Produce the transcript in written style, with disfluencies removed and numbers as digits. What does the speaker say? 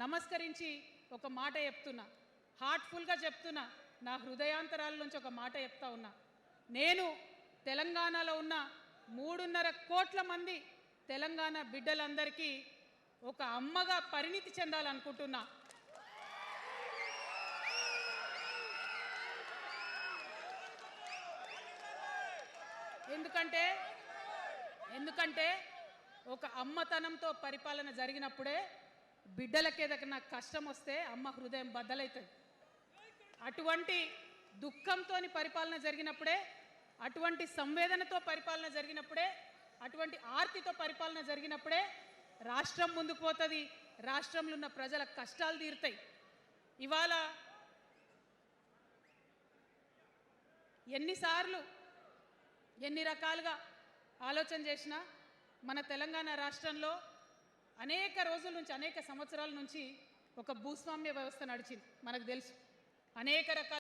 నమస్కరించి ఒక మాట చెప్తున్నా, హార్ట్ఫుల్గా చెప్తున్నా, నా హృదయాంతరాల నుంచి ఒక మాట చెప్తా ఉన్నా. నేను తెలంగాణలో ఉన్న 3.5 కోట్ల మంది తెలంగాణ బిడ్డలందరికీ ఒక అమ్మగా పరిణితి చెందాలనుకుంటున్నా. ఎందుకంటే ఒక అమ్మతనంతో పరిపాలన జరిగినప్పుడే బిడ్డలకి ఏదైనా కష్టం వస్తే అమ్మ హృదయం బద్దలవుతుంది. అటువంటి దుఃఖంతో పరిపాలన జరిగినప్పుడే, అటువంటి సంవేదనతో పరిపాలన జరిగినప్పుడే, అటువంటి ఆర్తితో పరిపాలన జరిగినప్పుడే రాష్ట్రం ముందుకు పోతుంది, రాష్ట్రంలో ఉన్న ప్రజల కష్టాలు తీరుతాయి. ఇవాళ ఎన్నిసార్లు ఎన్ని రకాలుగా ఆలోచన చేసినా మన తెలంగాణ రాష్ట్రంలో అనేక రోజుల నుంచి, అనేక సంవత్సరాల నుంచి ఒక భూస్వామ్య వ్యవస్థ నడిచింది. మనకు తెలుసు అనేక రకాల